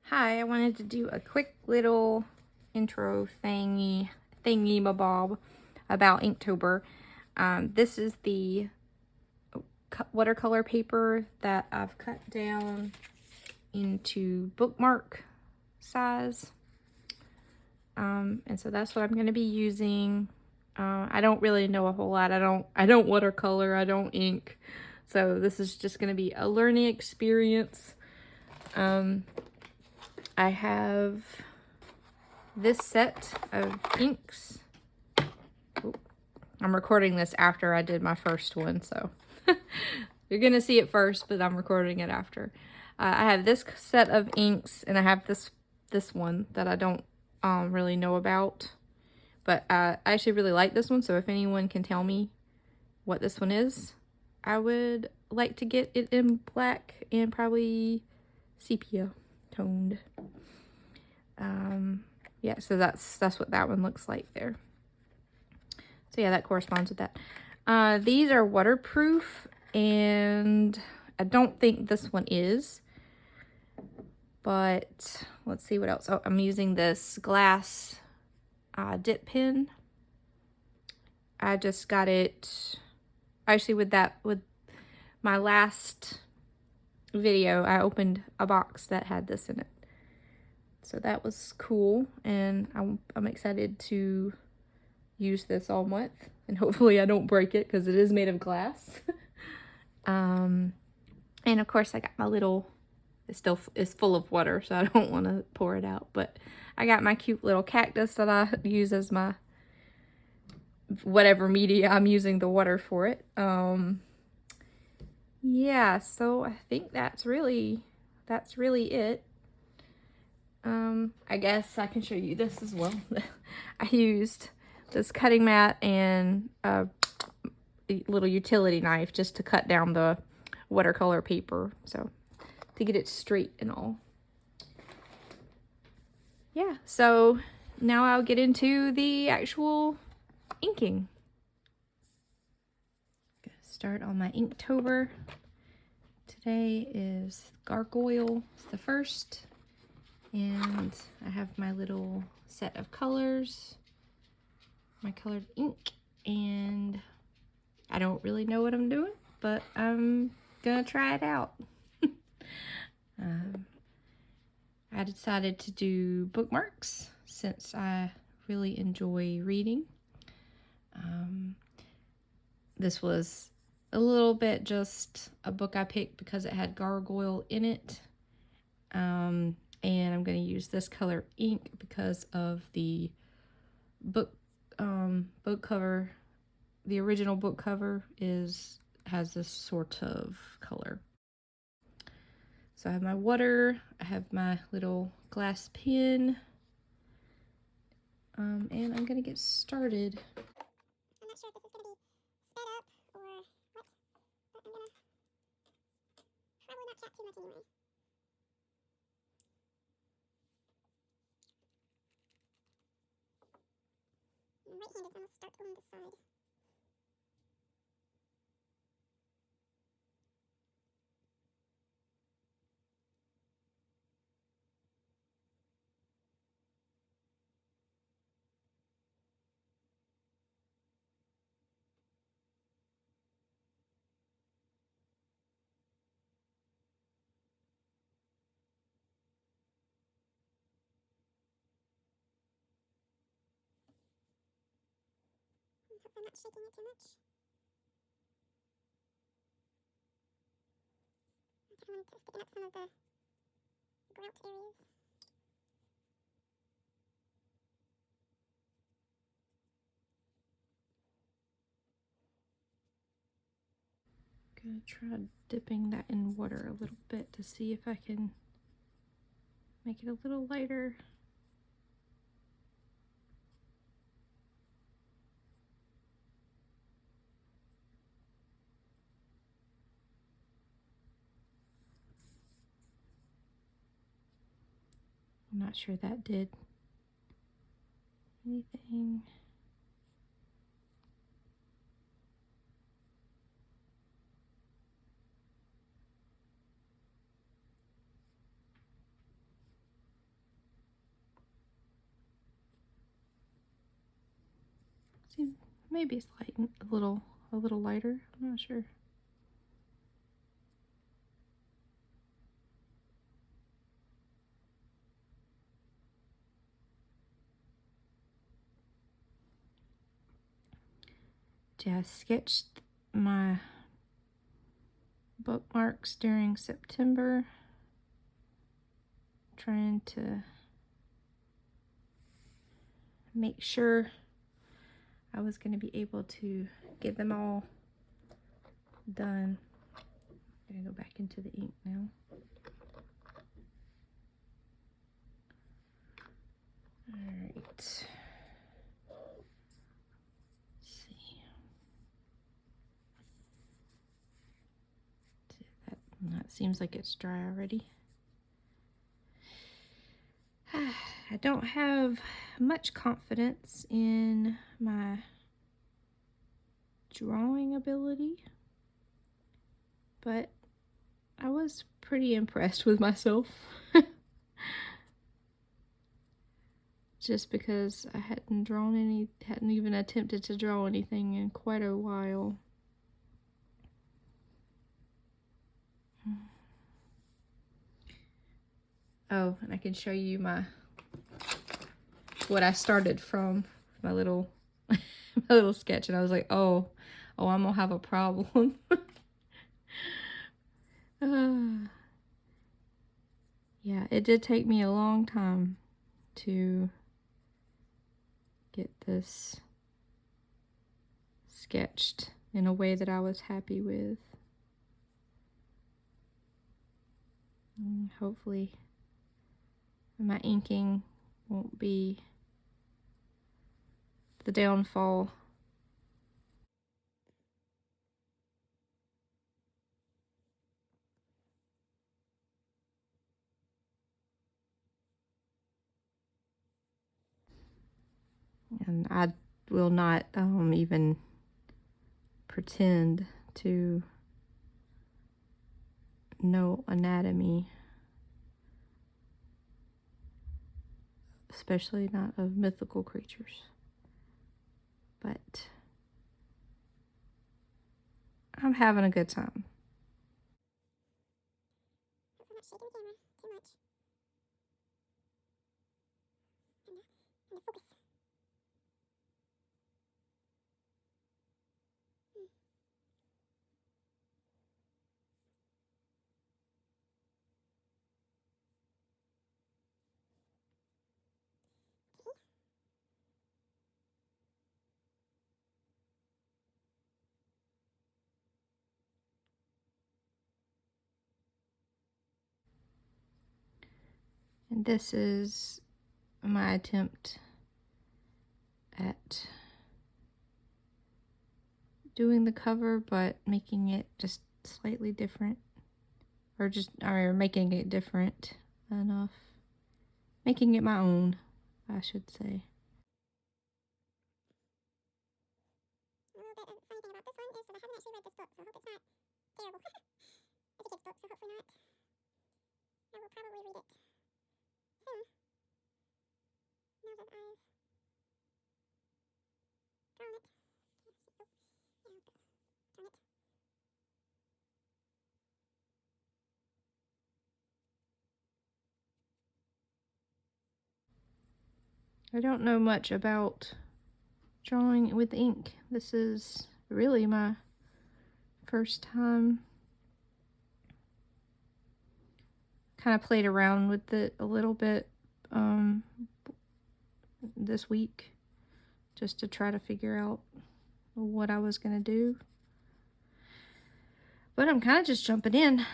Hi, I wanted to do a quick little intro thingy-mabob about Inktober. This is the watercolor paper that I've cut down into bookmark size. And so that's what I'm going to be using. I don't really know a whole lot. I don't watercolor, I don't ink. So this is just going to be a learning experience. I have this set of inks. Oop. I'm recording this after I did my first one, so you're gonna see it first, but I'm recording it after. I have this set of inks, and I have this one that I don't really know about, but I actually really like this one. So if anyone can tell me what this one is, I would like to get it in black and probably sepia toned. Yeah, so that's what that one looks like there. So yeah, that corresponds with that. These are waterproof, and I don't think this one is. But let's see what else. Oh, I'm using this glass dip pen. I just got it actually with my last video. I opened a box that had this in it. So that was cool, and I'm excited to use this all month, and hopefully I don't break it because it is made of glass. And of course I got my little, it still is full of water, so I don't want to pour it out, but I got my cute little cactus that I use as my whatever media I'm using the water for it. Yeah, so I think that's really it. I guess I can show you this as well. I used this cutting mat and a little utility knife just to cut down the watercolor paper, so to get it straight and all. Yeah, so now I'll get into the actual inking. Gonna start on my Inktober. Today is Gargoyle, it's the first. And I have my little set of colors, my colored ink, and I don't really know what I'm doing, but I'm gonna try it out. I decided to do bookmarks since I really enjoy reading. This was a little bit just a book I picked because it had Gargoyle in it. And I'm going to use this color ink because of the book cover. The original book cover has this sort of color. So I have my water, I have my little glass pen, and I'm going to get started. I'm not sure if this is going to be sped up or what, but I'm going to probably not chat too much anyway. Right-handed, so I'm going to start on this side. I hope I'm not shaking it too much. I kind of want to picking up some of the grout areas. Gonna try dipping that in water a little bit to see if I can make it a little lighter. I'm not sure that did anything. Maybe it's light, a little lighter. I'm not sure. Yeah, I sketched my bookmarks during September, trying to make sure I was going to be able to get them all done. I'm going to go back into the ink now. Alright. Let's see. That seems like it's dry already. I don't have much confidence in my drawing ability, but I was pretty impressed with myself. Just because I hadn't even attempted to draw anything in quite a while. Oh, and I can show you what I started from, my little my little sketch, and I was like, oh, I'm gonna have a problem. Yeah, it did take me a long time to get this sketched in a way that I was happy with. And hopefully my inking won't be the downfall. And I will not even pretend to know anatomy, especially not of mythical creatures. But I'm having a good time. And this is my attempt at doing the cover, but making it just slightly different. Or making it different enough. Making it my own, I should say. A little bit of funny thing about this one is that I haven't actually read this book, so I hope it's not terrible. It's a kid's book, so hopefully not. I will probably read it soon. Now that I've drawn it. Drawn it. I don't know much about drawing with ink. This is really my first time. Kind of played around with it a little bit this week, just to try to figure out what I was gonna do. But I'm kind of just jumping in.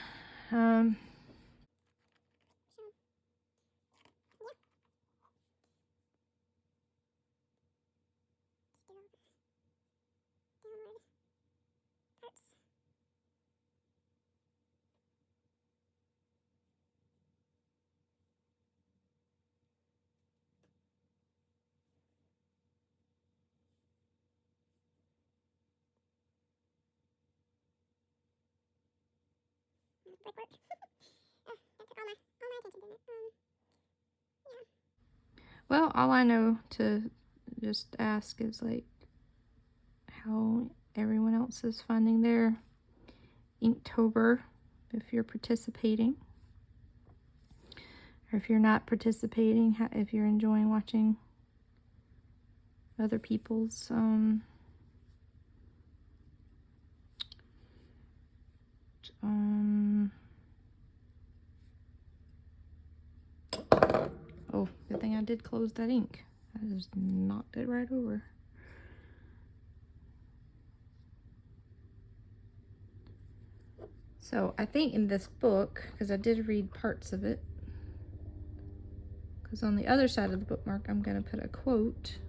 Brickwork. Oh, that took all my attention, didn't it? Yeah. Well, all I know to just ask is, like, how everyone else is finding their Inktober, if you're participating. Or if you're not participating, if you're enjoying watching other people's oh, good thing I did close that ink. I just knocked it right over. So I think in this book, because I did read parts of it, because on the other side of the bookmark I'm going to put a quote.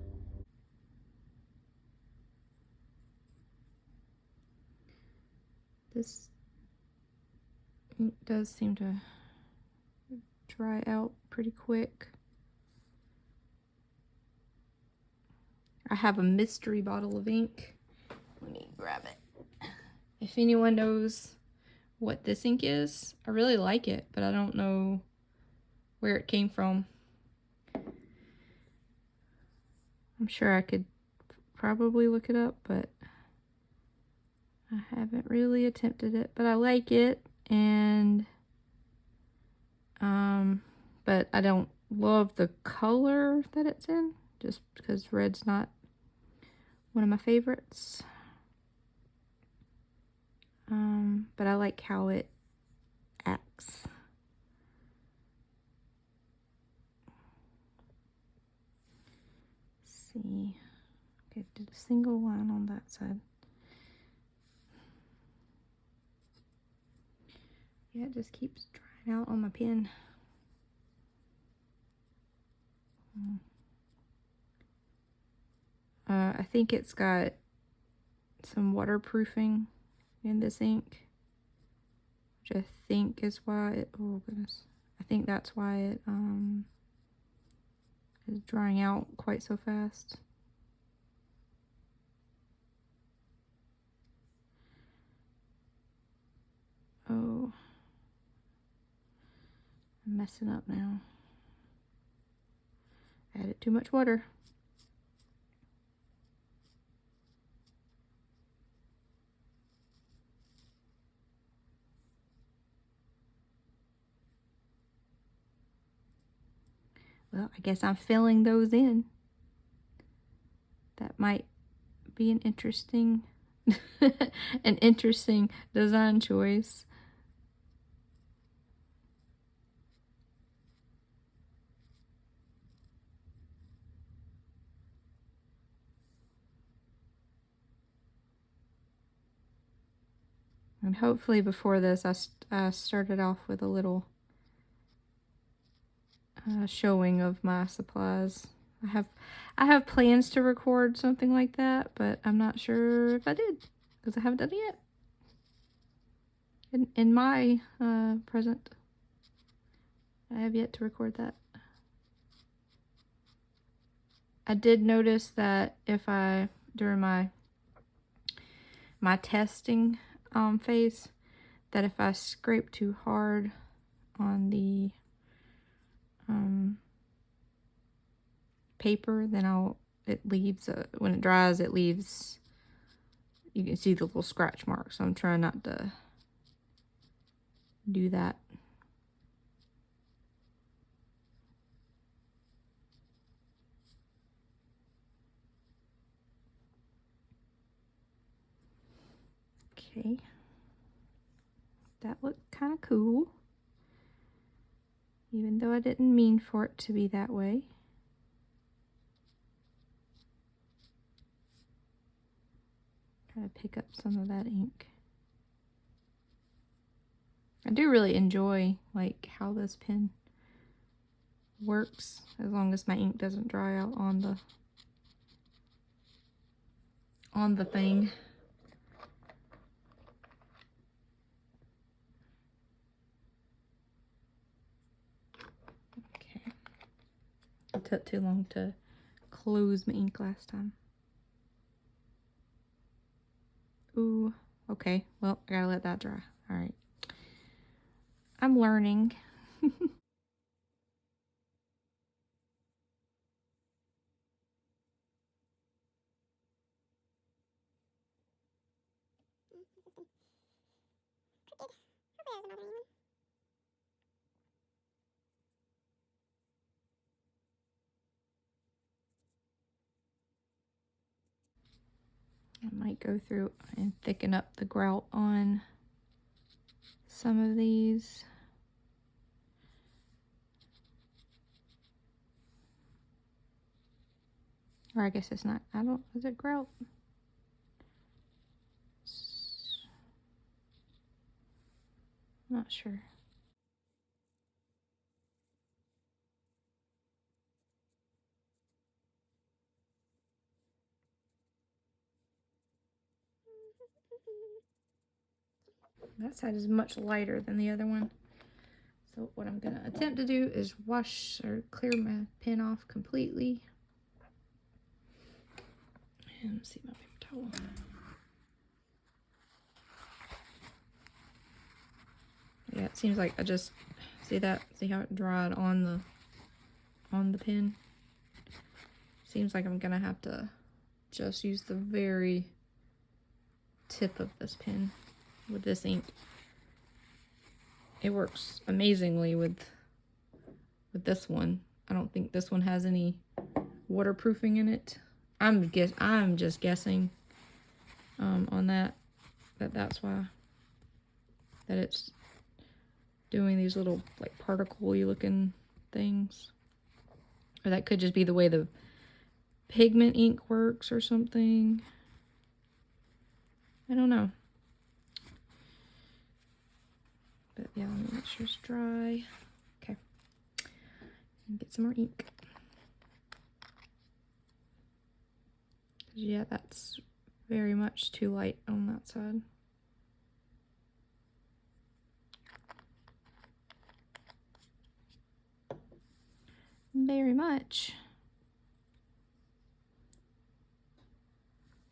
This ink does seem to dry out pretty quick. I have a mystery bottle of ink. Let me grab it. If anyone knows what this ink is, I really like it, but I don't know where it came from. I'm sure I could probably look it up, but I haven't really attempted it. But I like it, and but I don't love the color that it's in, just because red's not one of my favorites. But I like how it acts. Let's see. Okay, did a single line on that side. Yeah, it just keeps drying out on my pen. I think it's got some waterproofing in this ink, which I think is why it, oh goodness, I think that's why it is drying out quite so fast. Oh, I'm messing up now. Added too much water. Well, I guess I'm filling those in. That might be an interesting an interesting design choice. And hopefully before this I started off with a little showing of my supplies. I have plans to record something like that, but I'm not sure if I did, because I haven't done it yet. In my present, I have yet to record that. I did notice that if I, during my testing phase, that if I scrape too hard on the paper, then it leaves, when it dries, it leaves, you can see the little scratch marks. So I'm trying not to do that. Okay. That looked kind of cool, even though I didn't mean for it to be that way. Try to pick up some of that ink. I do really enjoy like how this pen works, as long as my ink doesn't dry out on the thing. Okay. It took too long to close my ink last time. Ooh, okay. Well, I gotta let that dry. All right. I'm learning. I might go through and thicken up the grout on some of these. Or I guess it's not, is it grout? Not sure. That side is much lighter than the other one. So what I'm gonna attempt to do is wash or clear my pen off completely. And let's see my paper towel. Yeah, it seems like I just see how it dried on the pen. Seems like I'm gonna have to just use the very tip of this pen with this ink. It works amazingly with this one. I don't think this one has any waterproofing in it. I'm just guessing on that's why that it's doing these little like particle-y looking things. Or that could just be the way the pigment ink works or something. I don't know. But yeah, let me make sure it's dry. Okay. And get some more ink. Yeah, that's very much too light on that side. Very much.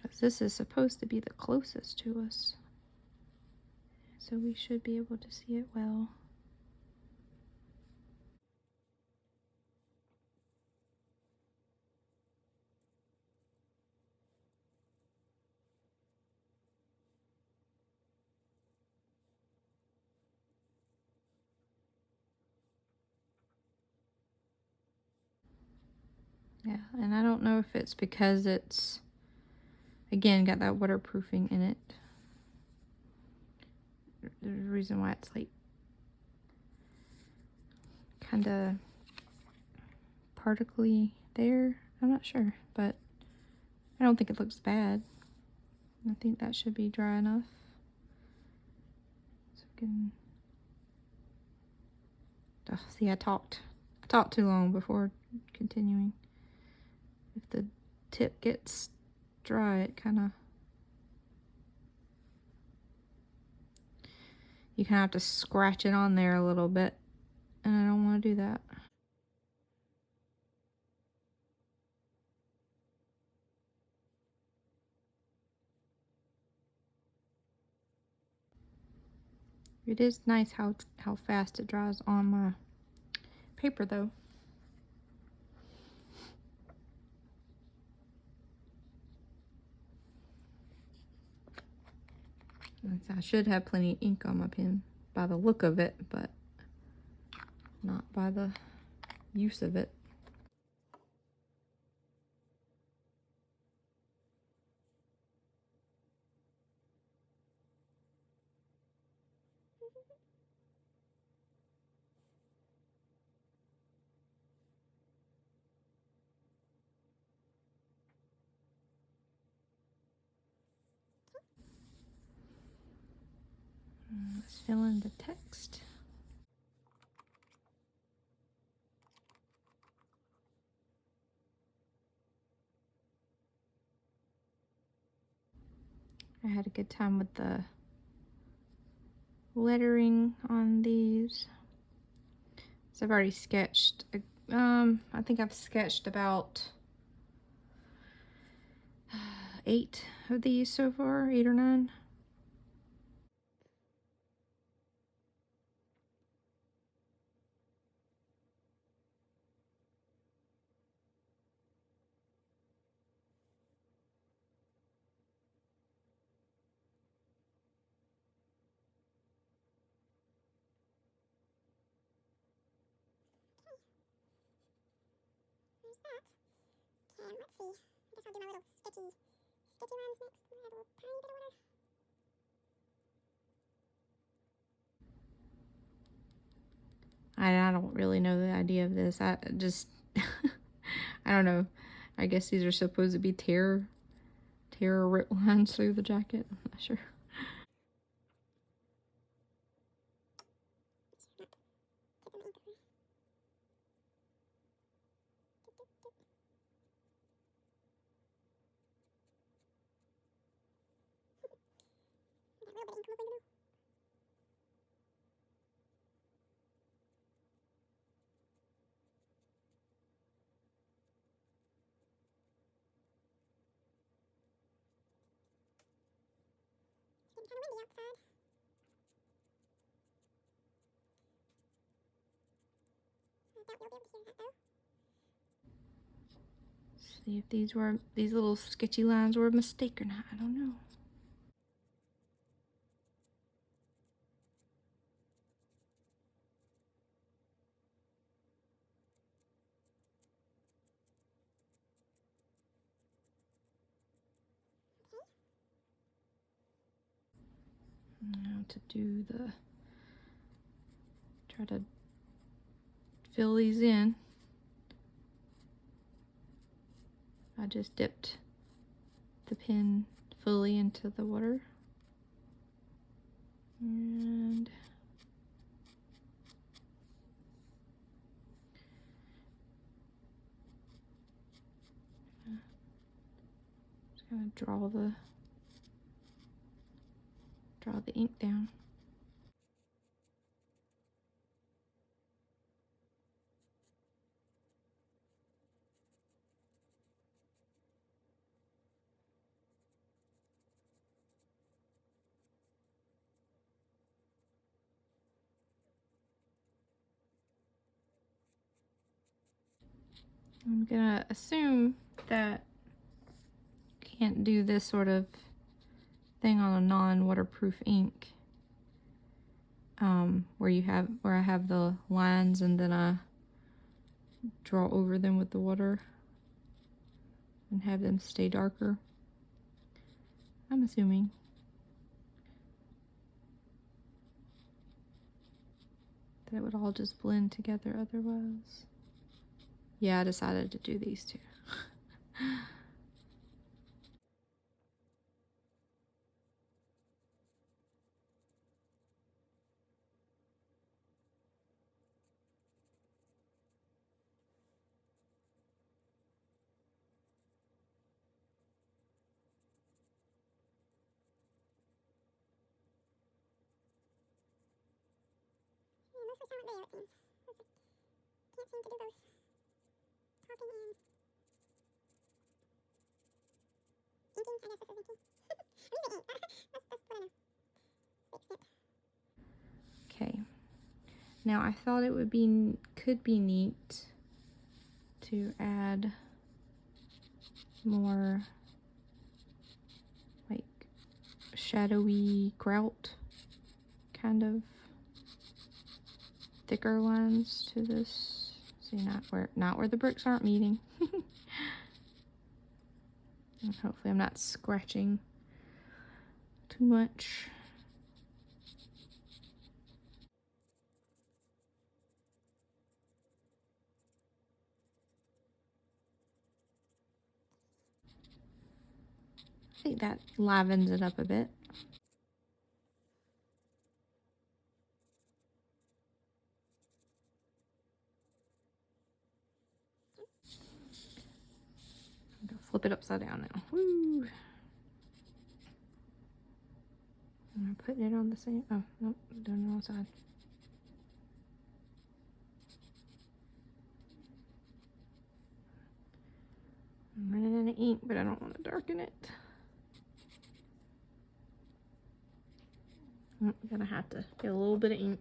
Because this is supposed to be the closest to us. So we should be able to see it well. Yeah, and I don't know if it's because it's, again, got that waterproofing in it. There's a reason why it's like kind of particly there. I'm not sure, but I don't think it looks bad. I think that should be dry enough. So we can... Oh, see, I talked too long before continuing. If the tip gets dry, it kind of... You kind of have to scratch it on there a little bit, and I don't want to do that. It is nice how fast it dries on my paper, though. I should have plenty of ink on my pen by the look of it, but not by the use of it. Let's fill in the text. I had a good time with the lettering on these. So I've already sketched, I think I've sketched about 8 of these so far, 8 or 9. there's that. Okay, let's see. I guess I'll do my little sketchy lines next. I'm gonna add a little tiny bit of water. I don't really know the idea of this. I just, I don't know. I guess these are supposed to be tear or rip lines through the jacket. I'm not sure. Tip of ink over. Dip, dip, dip. That little bit of ink come up in the middle. It's getting kind of windy outside. I doubt you'll be able to hear that though. See if these little sketchy lines were a mistake or not. I don't know. Okay. Now to do the, try to fill these in. I just dipped the pen fully into the water. And just gonna draw the ink down. I'm gonna assume that you can't do this sort of thing on a non-waterproof ink, where I have the lines and then I draw over them with the water and have them stay darker. I'm assuming. That it would all just blend together otherwise. Yeah, I decided to do these two. Yeah, mostly silent video it seems. Can't seem to do both talking and inking. I guess this is inking. I'm using ink. That's what I know. The extent. Okay. Now I thought it could be neat to add more like shadowy grout kind of thicker lines to this. See, not where the bricks aren't meeting. And hopefully I'm not scratching too much. I think that livens it up a bit. I'm gonna flip it upside down now. Woo! I'm putting it on the same. Oh, nope, I'm doing the wrong side. I'm running out of ink, but I don't want to darken it. I'm gonna have to get a little bit of ink.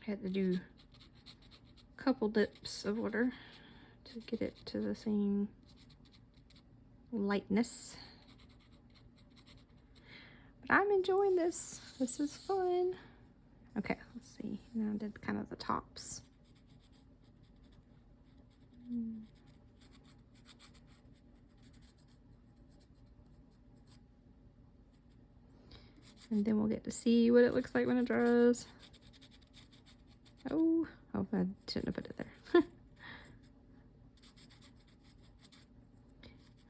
I had to do a couple dips of water to get it to the same lightness. But I'm enjoying this. This is fun. Okay, let's see. Now I did kind of the tops. And then we'll get to see what it looks like when it dries. Oh, I shouldn't have put it there.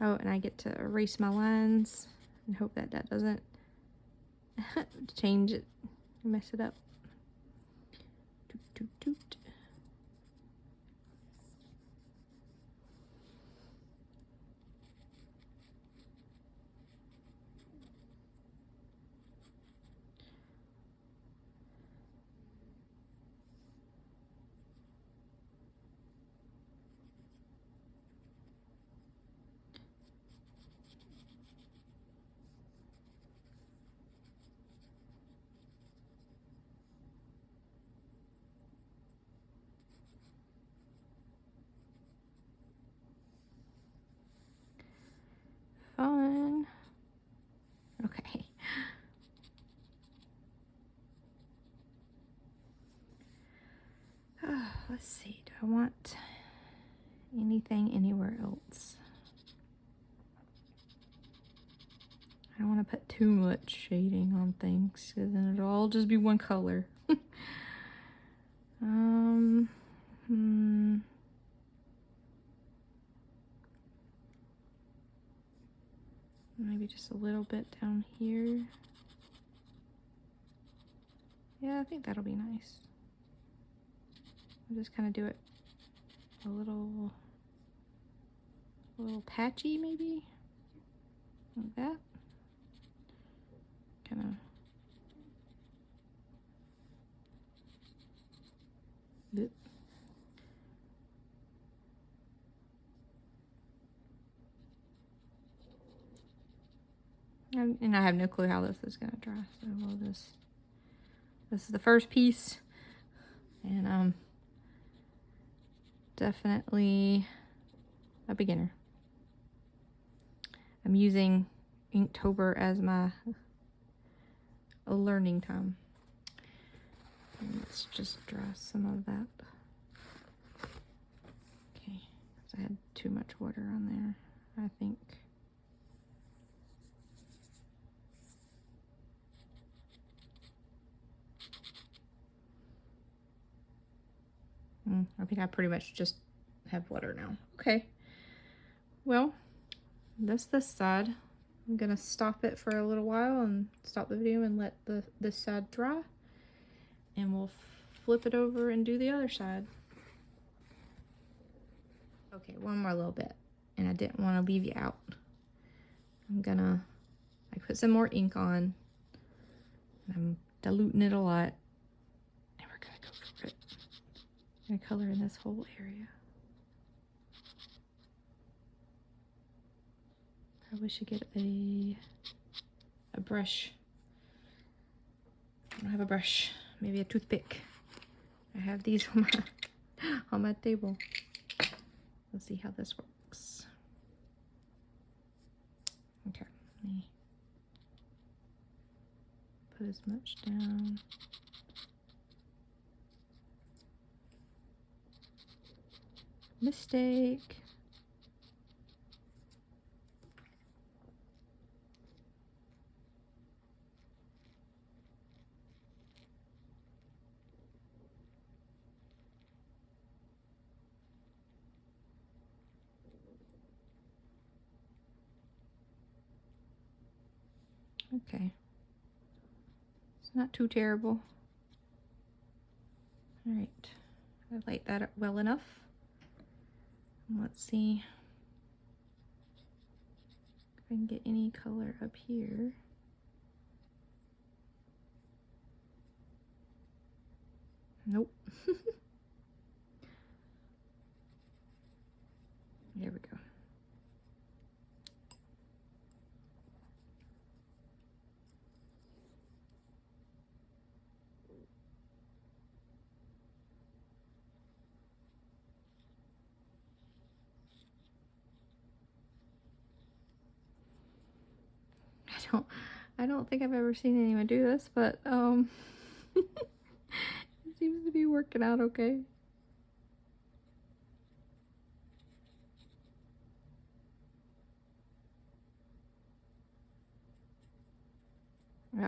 Oh, and I get to erase my lines and hope that that doesn't change it, mess it up. Toot, toot, toot. Fun. Okay. Let's see. Do I want anything anywhere else? I don't want to put too much shading on things because then it'll all just be one color. Maybe just a little bit down here. Yeah, I think that'll be nice. I'll just kind of do it a little patchy, maybe, like that. Kind of. Boop. And I have no clue how this is gonna dry, so we'll just. This is the first piece, and definitely a beginner. I'm using Inktober as my learning time. And let's just dry some of that. Okay, so I had too much water on there, I think. I think I pretty much just have water now. Okay. Well, that's this side. I'm gonna stop it for a little while and stop the video and let this side dry. And we'll flip it over and do the other side. Okay, one more little bit. And I didn't want to leave you out. I'm gonna put some more ink on. I'm diluting it a lot. And we're gonna go for it. I'm gonna color in this whole area. Probably should get a brush. I don't have a brush. Maybe a toothpick. I have these on my table. Let's see how this works. Okay, let me put as much down. Mistake. Okay. It's not too terrible. All right. I light that up well enough. Let's see if I can get any color up here. Nope. There we go. I don't think I've ever seen anyone do this, but it seems to be working out okay.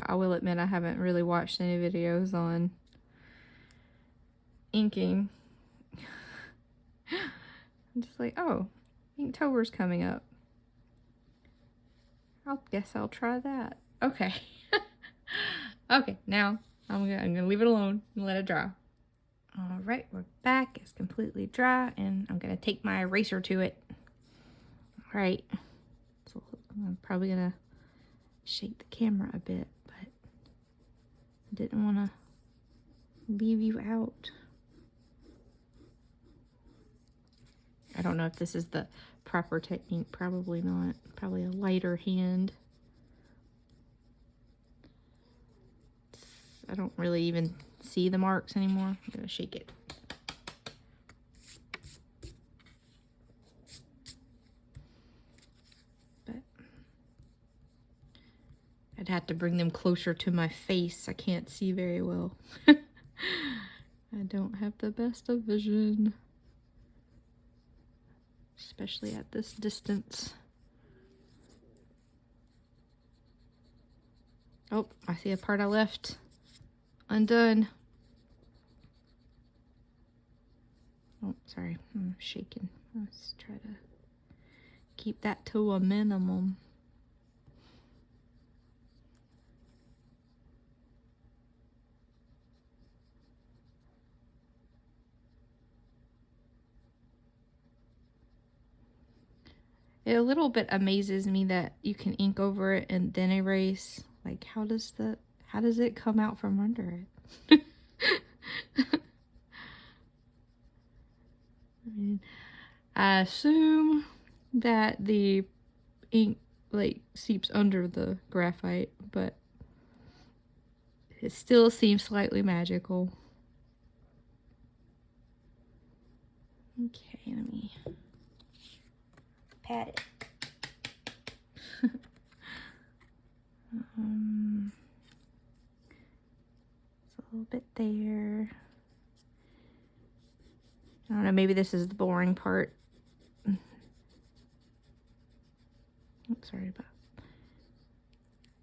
I will admit I haven't really watched any videos on inking. I'm just like, oh, Inktober's coming up. Guess I'll try that. Okay. Okay, now I'm gonna leave it alone and let it dry. All right, we're back. It's completely dry, and I'm gonna take my eraser to it. All right. So I'm probably gonna shake the camera a bit, but I didn't want to leave you out. I don't know if this is the proper technique. Probably not. Probably a lighter hand. I don't really even see the marks anymore. I'm gonna shake it. But I'd have to bring them closer to my face. I can't see very well. I don't have the best of vision, especially at this distance. Oh, I see a part I left undone. Oh, sorry, I'm shaking. Let's try to keep that to a minimum. It a little bit amazes me that you can ink over it and then erase. Like, how does it come out from under it? I mean, I assume that the ink like seeps under the graphite, but it still seems slightly magical. Okay, let me pat it. It's a little bit there. I don't know, maybe this is the boring part. Oops,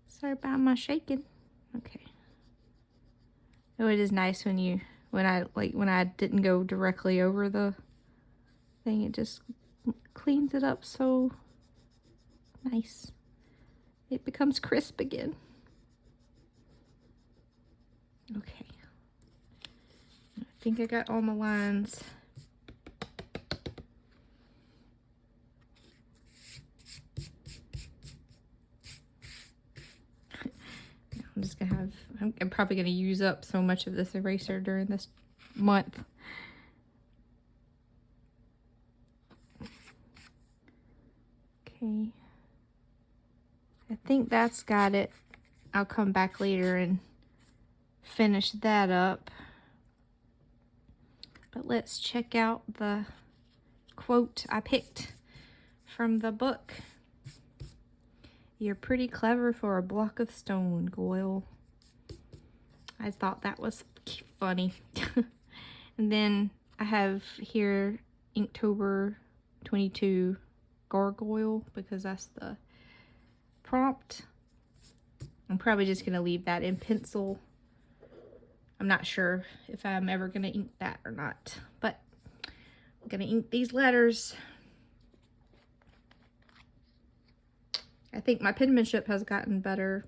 sorry about my shaking. Okay. Oh, it is nice when I didn't go directly over the thing, it just cleans it up so nice. It becomes crisp again. Okay. I think I got all my lines. I'm probably gonna use up so much of this eraser during this month. Okay. I think that's got it. I'll come back later and finish that up. But let's check out the quote I picked from the book. You're pretty clever for a block of stone, Goyle. I thought that was funny. And then I have here Inktober 22 Gargoyle, because that's the prompt. I'm probably just going to leave that in pencil. I'm not sure if I'm ever going to ink that or not, but I'm going to ink these letters. I think my penmanship has gotten better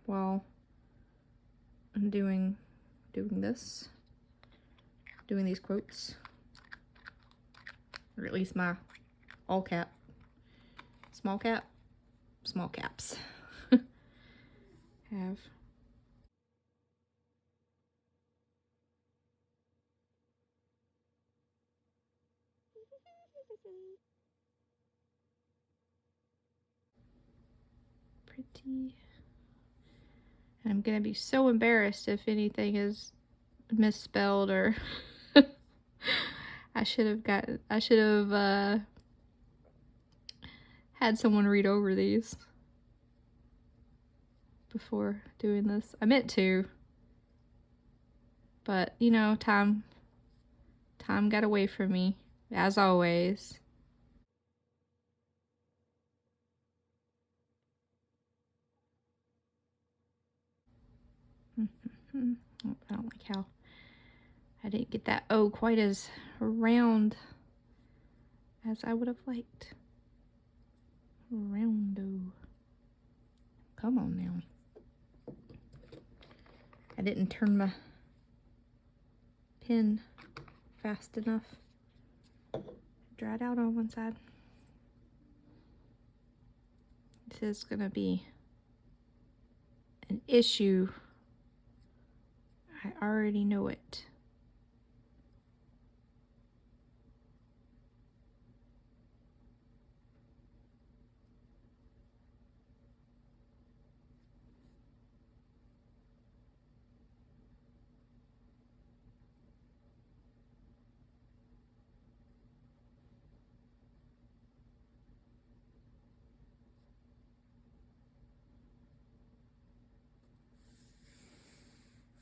while I'm doing these quotes, or at least my all cap, small caps have. Pretty. And I'm gonna be so embarrassed if anything is misspelled or I should have had someone read over these. before doing this. I meant to, but you know, time got away from me, as always. I don't like how I didn't get that O quite as round as I would have liked. Roundo. Come on now. I didn't turn my pen fast enough. Dried out on one side. This is gonna be an issue. I already know it.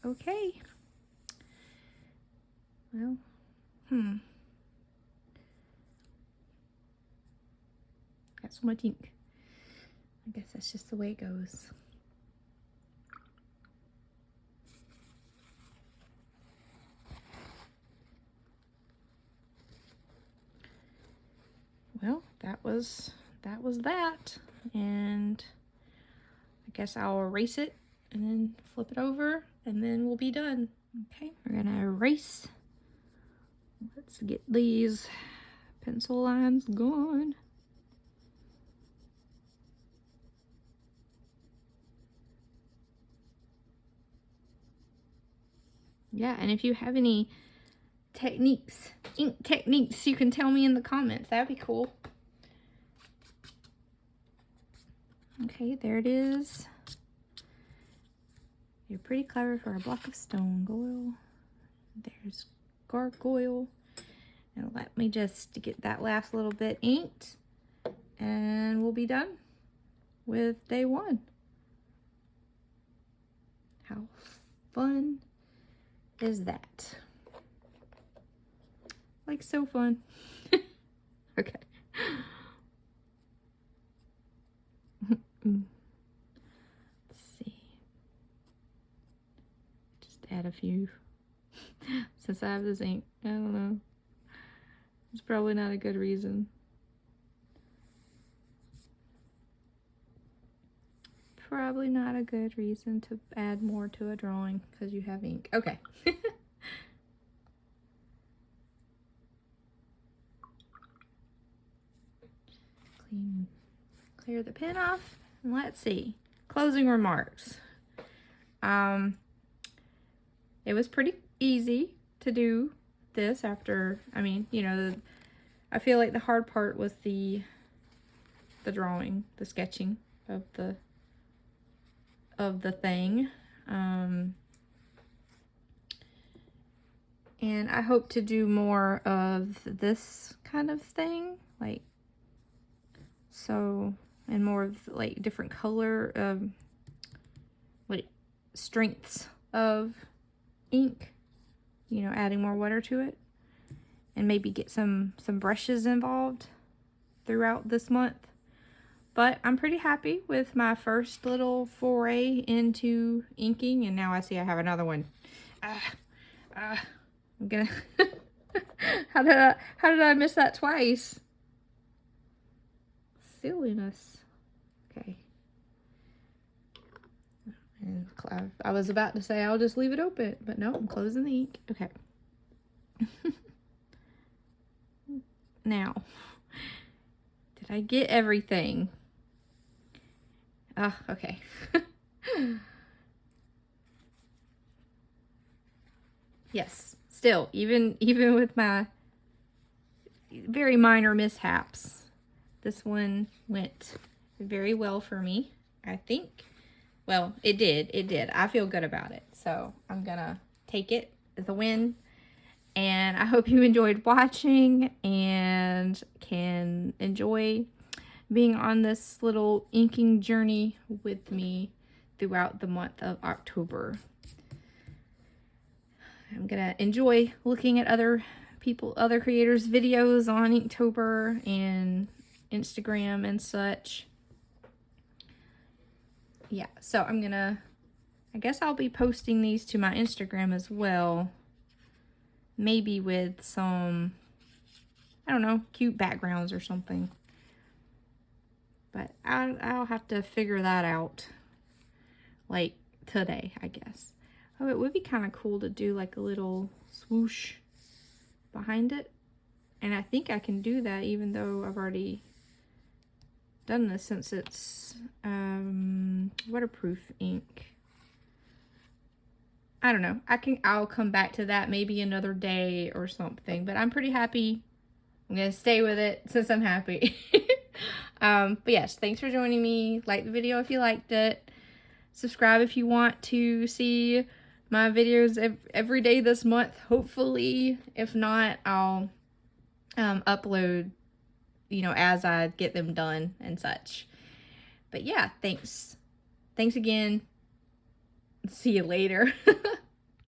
Okay. Well, got so much ink. I guess that's just the way it goes. Well, that was that. And I guess I'll erase it and then flip it over and then we'll be done. Okay, we're gonna erase. Let's get these pencil lines gone. Yeah, and if you have any techniques, ink techniques, you can tell me in the comments. That'd be cool. Okay, there it is. You're pretty clever for a block of stone, Goyle. There's Gargoyle. And let me just get that last little bit inked and we'll be done with day one. How fun is that? Like, so fun. Okay. Let's see. Just add a few. Since I have this ink, I don't know. It's probably not a good reason. Probably not a good reason to add more to a drawing because you have ink. Okay. Clear the pen off. And let's see. Closing remarks. It was pretty easy to do this after, I mean, you know, I feel like the hard part was the drawing, the sketching of the thing. And I hope to do more of this kind of thing, like, so, and more of like different color, like strengths of ink, you know, adding more water to it, and maybe get some brushes involved throughout this month. But I'm pretty happy with my first little foray into inking, and now I see I have another one. I'm gonna how did I miss that twice? Silliness. Okay. And I was about to say I'll just leave it open, but no, I'm closing the ink. Okay. Now, did I get everything? Ah, okay. Yes, still, even with my very minor mishaps, this one went very well for me, I think. Well, it did. I feel good about it. So I'm gonna take it as a win. And I hope you enjoyed watching and can enjoy being on this little inking journey with me. throughout the month of October. I'm gonna enjoy looking at other creators' videos on Inktober and Instagram and such. Yeah, so I guess I'll be posting these to my Instagram as well. Maybe with some, I don't know, cute backgrounds or something. But I'll have to figure that out, like, today, I guess. Oh, it would be kind of cool to do, like, a little swoosh behind it. And I think I can do that even though I've already done this, since it's waterproof ink. I don't know. I'll come back to that maybe another day or something, but I'm pretty happy. I'm gonna stay with it since I'm happy. But yes, thanks for joining me. Like the video if you liked it. Subscribe if you want to see my videos every day this month, hopefully. If not, I'll upload, you know, as I get them done and such. But yeah, thanks again. See you later.